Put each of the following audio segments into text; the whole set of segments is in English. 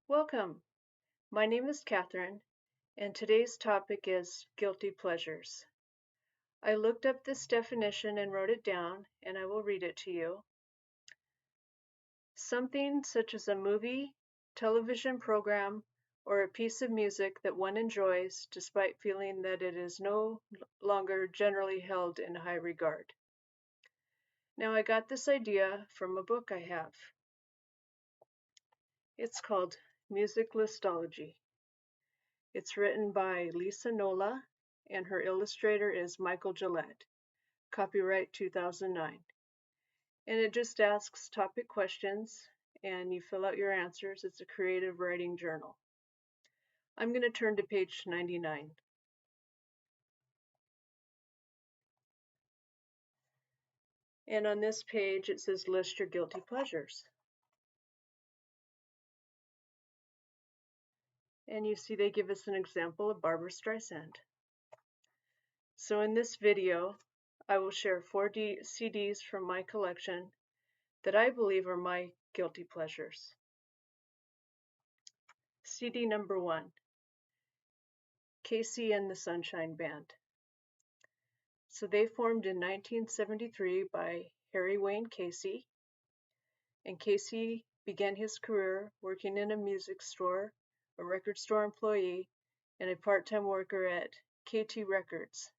Welcome. My name is Catherine, and today's topic is guilty pleasures. I looked up this definition and wrote it down, and I will read it to you. Something such as a movie, television program, or a piece of music that one enjoys despite feeling that it is no longer generally held in high regard. Now, I got this idea from a book I have. It's called Music Listology. It's written by Lisa Nola, and her illustrator is Michael Gillette. Copyright 2009. And it just asks topic questions, and you fill out your answers. It's a creative writing journal. I'm going to turn to page 99. And on this page, it says list your guilty pleasures. And you see they give us an example of Barbra Streisand. So in this video, I will share 4 CDs from my collection that I believe are my guilty pleasures. CD number 1, Casey and the Sunshine Band. So they formed in 1973 by Harry Wayne Casey, and Casey began his career working in a music store, a record store employee, and a part-time worker at KT Records,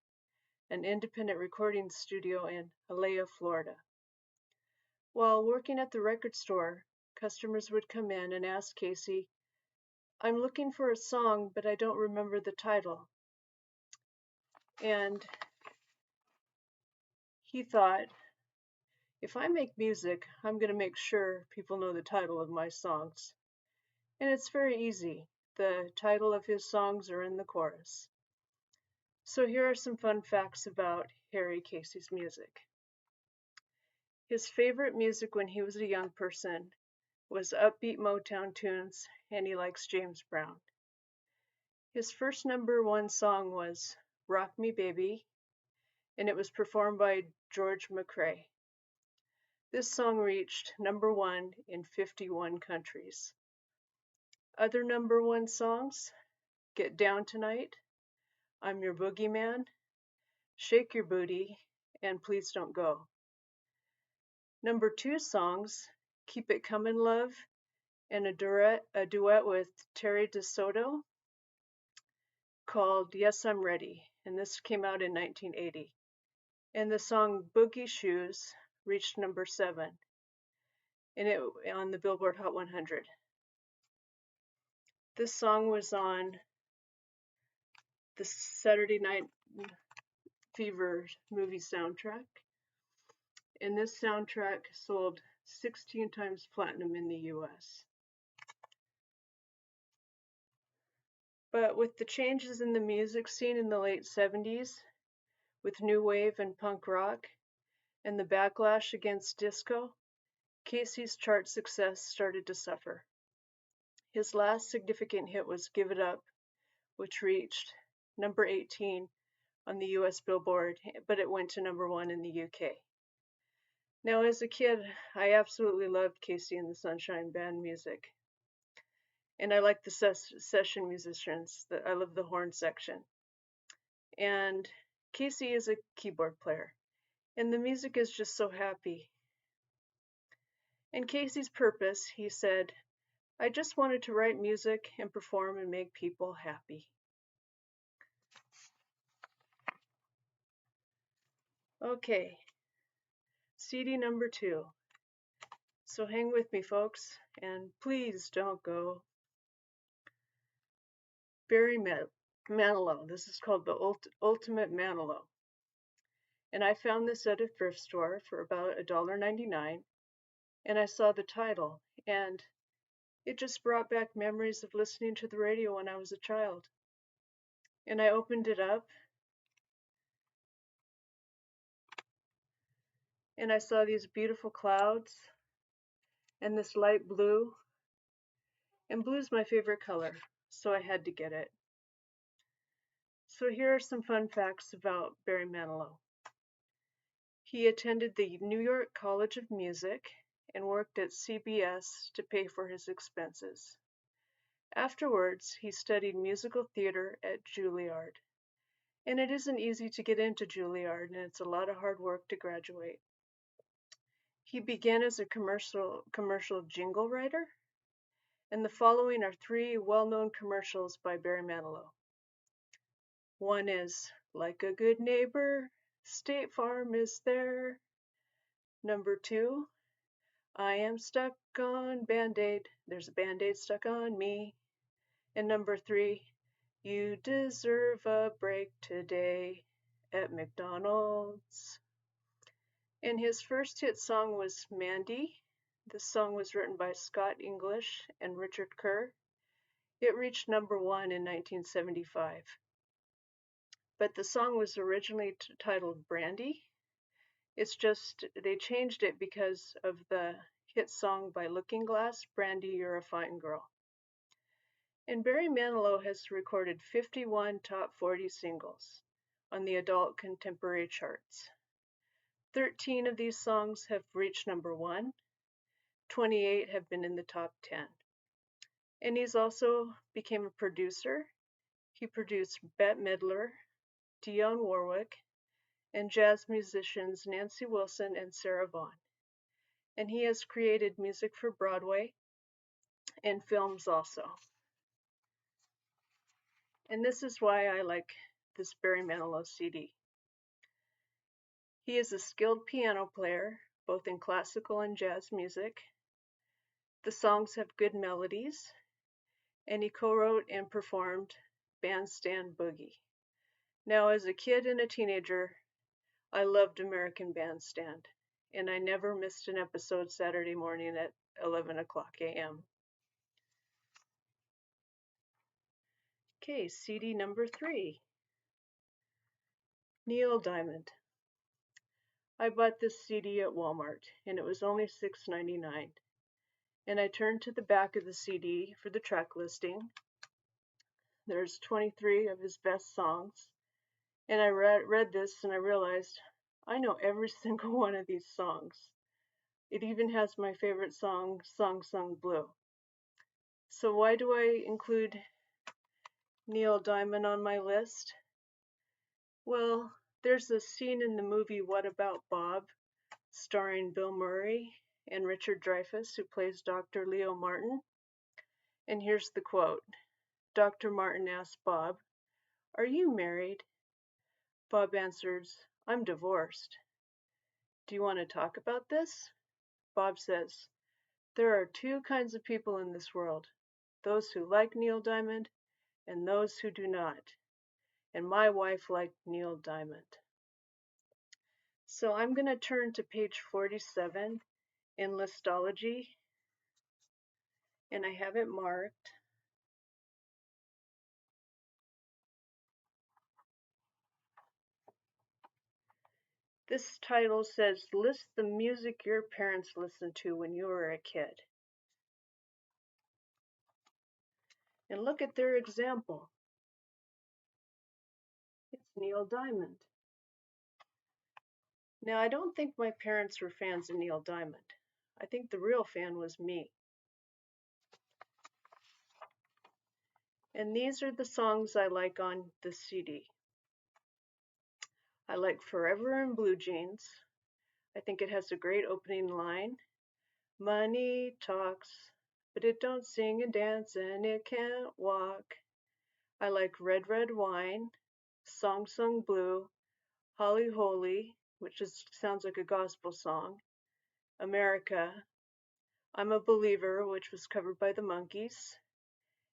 an independent recording studio in Hialeah, Florida. While working at the record store, customers would come in and ask Casey, "I'm looking for a song, but I don't remember the title." And he thought, if I make music, I'm going to make sure people know the title of my songs. And it's very easy. The title of his songs are in the chorus. So here are some fun facts about Harry Casey's music. His favorite music when he was a young person was upbeat Motown tunes, and he likes James Brown. His first #1 song was Rock Me Baby, and it was performed by George McCrae. This song reached #1 in 51 countries. Other #1 songs: Get Down Tonight, I'm Your Boogeyman, Shake Your Booty, and Please Don't Go. #2 songs: Keep It Comin' Love, and a duet with Terry DeSoto called Yes I'm Ready, and this came out in 1980. And the song Boogie Shoes reached #7 and it on the Billboard Hot 100. This song was on the Saturday Night Fever movie soundtrack, and this soundtrack sold 16 times platinum in the US. But with the changes in the music scene in the late 70s, with new wave and punk rock, and the backlash against disco, Casey's chart success started to suffer. His last significant hit was Give It Up, which reached #18 on the US Billboard, but it went to #1 in the UK. Now, as a kid, I absolutely loved Casey and the Sunshine Band music. And I like the session musicians. I love the horn section. And Casey is a keyboard player. And the music is just so happy. And Casey's purpose, he said, "I just wanted to write music and perform and make people happy." Okay, CD #2. So hang with me, folks, and please don't go. Barry Manilow. This is called the Ultimate Manilow. And I found this at a thrift store for about $1.99, and I saw the title, and it just brought back memories of listening to the radio when I was a child. And I opened it up, and I saw these beautiful clouds and this light blue, and blue is my favorite color, so I had to get it. So here are some fun facts about Barry Manilow. He attended the New York College of Music and worked at CBS to pay for his expenses. Afterwards, he studied musical theater at Juilliard. And it isn't easy to get into Juilliard, and it's a lot of hard work to graduate. He began as a commercial jingle writer, and the following are three well-known commercials by Barry Manilow. One is Like a Good Neighbor, State Farm is there. Number 2, I am stuck on Band-Aid, there's a Band-Aid stuck on me. And number 3, you deserve a break today at McDonald's. And his first hit song was Mandy. This song was written by Scott English and Richard Kerr. It reached number 1 in 1975. But the song was originally titled Brandy. It's just they changed it because of the hit song by Looking Glass, Brandy, You're a Fine Girl. And Barry Manilow has recorded 51 top 40 singles on the adult contemporary charts. 13 of these songs have reached number 1, 28 have been in the top 10. And he's also became a producer. He produced Bette Midler, Dionne Warwick, and jazz musicians Nancy Wilson and Sarah Vaughan. And he has created music for Broadway and films also. And this is why I like this Barry Manilow CD. He is a skilled piano player, both in classical and jazz music. The songs have good melodies, and he co-wrote and performed Bandstand Boogie. Now, as a kid and a teenager, I loved American Bandstand, and I never missed an episode Saturday morning at 11 o'clock a.m. Okay, CD number 3, Neil Diamond. I bought this CD at Walmart, and it was only $6.99. And I turned to the back of the CD for the track listing. There's 23 of his best songs. And I read this and I realized I know every single one of these songs. It even has my favorite song, Song Sung Blue. So why do I include Neil Diamond on my list? Well, there's a scene in the movie What About Bob, starring Bill Murray and Richard Dreyfuss, who plays Dr. Leo Martin. And here's the quote. Dr. Martin asks Bob, "Are you married?" Bob answers, "I'm divorced." "Do you want to talk about this?" Bob says, "There are two kinds of people in this world, those who like Neil Diamond and those who do not. And my wife liked Neil Diamond." So I'm going to turn to page 47 in Listology, and I have it marked. This title says, "List the music your parents listened to when you were a kid." And look at their example. It's Neil Diamond. Now, I don't think my parents were fans of Neil Diamond. I think the real fan was me. And these are the songs I like on the CD. I like Forever in Blue Jeans. I think it has a great opening line. Money talks, but it don't sing and dance and it can't walk. I like Red Red Wine, Song Sung Blue, Holly Holy, which sounds like a gospel song, America, I'm a Believer, which was covered by the Monkees,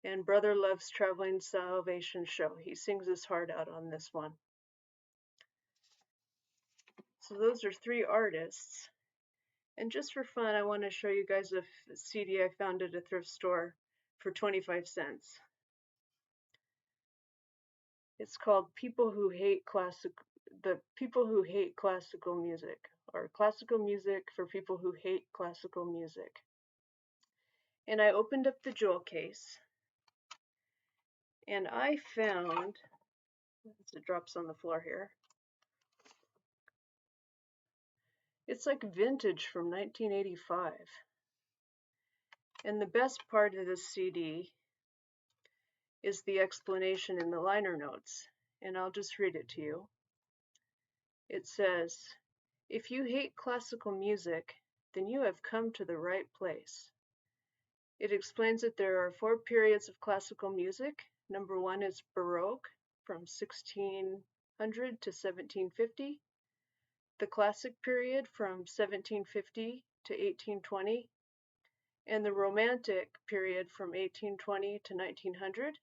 and Brother Love's Traveling Salvation Show. He sings his heart out on this one. So those are 3 artists. And just for fun, I want to show you guys a CD I found at a thrift store for 25 cents. It's called The People Who Hate Classical Music, or Classical Music for People Who Hate Classical Music. And I opened up the jewel case, and I found, as it drops on the floor here, it's like vintage from 1985. And the best part of this CD is the explanation in the liner notes, and I'll just read it to you. It says, "If you hate classical music, then you have come to the right place." It explains that there are 4 periods of classical music. Number 1 is Baroque from 1600 to 1750, the Classic period from 1750 to 1820, and the Romantic period from 1820 to 1900.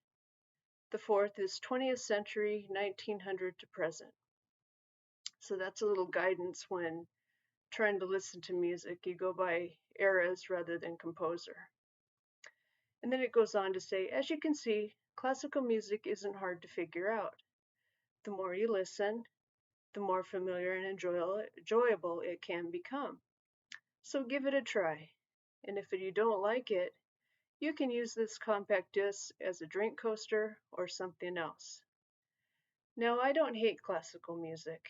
The fourth is 20th century, 1900 to present. So that's a little guidance when trying to listen to music. You go by eras rather than composer. And then it goes on to say, as you can see, classical music isn't hard to figure out. The more you listen, the more familiar and enjoyable it can become. So give it a try. And if you don't like it, you can use this compact disc as a drink coaster or something else. Now, I don't hate classical music.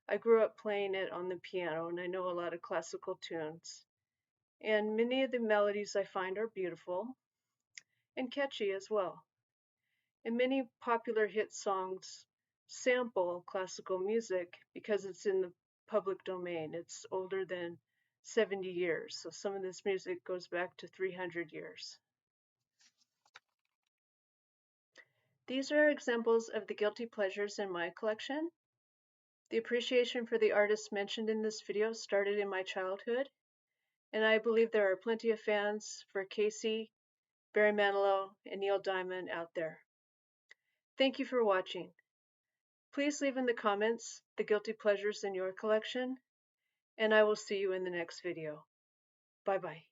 I grew up playing it on the piano, and I know a lot of classical tunes. And many of the melodies I find are beautiful and catchy as well. And many popular hit songs sample classical music because it's in the public domain. It's older than 70 years, so some of this music goes back to 300 years. These are examples of the guilty pleasures in my collection. The appreciation for the artists mentioned in this video started in my childhood, and I believe there are plenty of fans for Casey, Barry Manilow, and Neil Diamond out there. Thank you for watching. Please leave in the comments the guilty pleasures in your collection, and I will see you in the next video. Bye-bye.